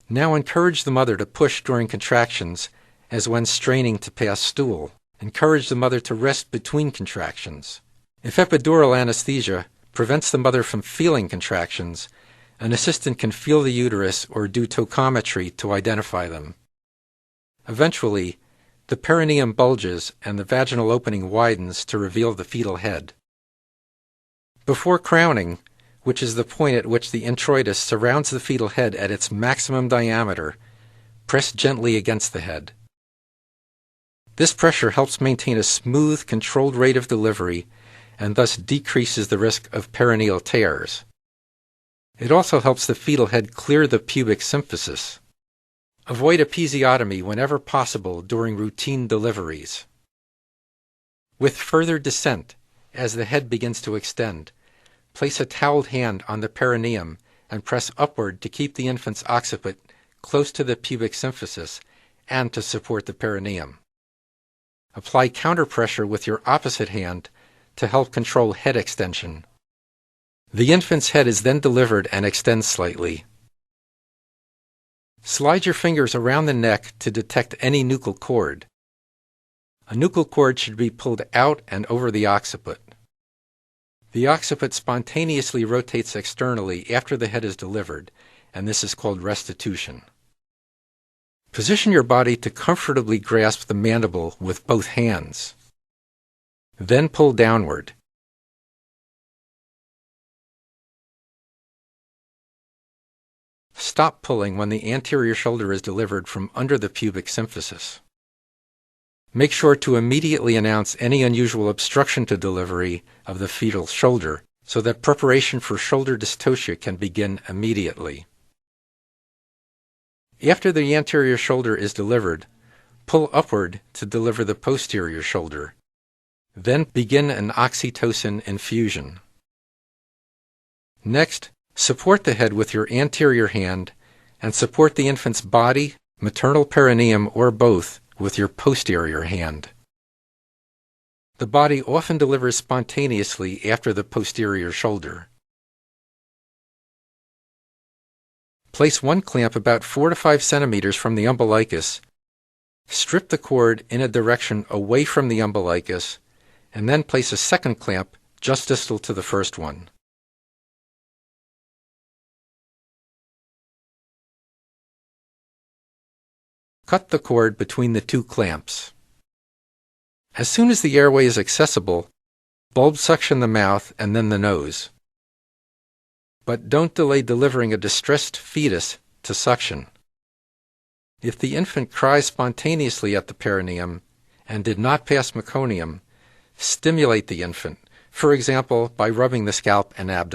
Now encourage the mother to push during contractions as when straining to pass stool. Encourage the mother to rest between contractions. If epidural anesthesia prevents the mother from feeling contractions, an assistant can feel the uterus or do tochometry to identify them. Eventually, the perineum bulges and the vaginal opening widens to reveal the fetal head. Before crowning, which is the point at which the introitus surrounds the fetal head at its maximum diameter, press gently against the head. This pressure helps maintain a smooth, controlled rate of delivery and thus decreases the risk of perineal tears. It also helps the fetal head clear the pubic symphysis. Avoid episiotomy whenever possible during routine deliveries. With further descent, as the head begins to extend, place a toweled hand on the perineum and press upward to keep the infant's occiput close to the pubic symphysis and to support the perineum. Apply counterpressure with your opposite hand to help control head extension. The infant's head is then delivered and extends slightly. Slide your fingers around the neck to detect any nuchal cord. A nuchal cord should be pulled out and over the occiput. The occiput spontaneously rotates externally after the head is delivered, and this is called restitution. Position your body to comfortably grasp the mandible with both hands. Then pull downward. Stop pulling when the anterior shoulder is delivered from under the pubic symphysis. Make sure to immediately announce any unusual obstruction to delivery of the fetal shoulder so that preparation for shoulder dystocia can begin immediately. After the anterior shoulder is delivered, pull upward to deliver the posterior shoulder. Then begin an oxytocin infusion. Next, support the head with your anterior hand and support the infant's body, maternal perineum, or both with your posterior hand. The body often delivers spontaneously after the posterior shoulder. Place one clamp about 4 to 5 centimeters from the umbilicus. Strip the cord in a direction away from the umbilicus, and then place a second clamp just distal to the first one. Cut the cord between the two clamps. As soon as the airway is accessible, bulb suction the mouth and then the nose. But don't delay delivering a distressed fetus to suction. If the infant cries spontaneously at the perineum and did not pass meconium, stimulate the infant, for example, by rubbing the scalp and abdomen.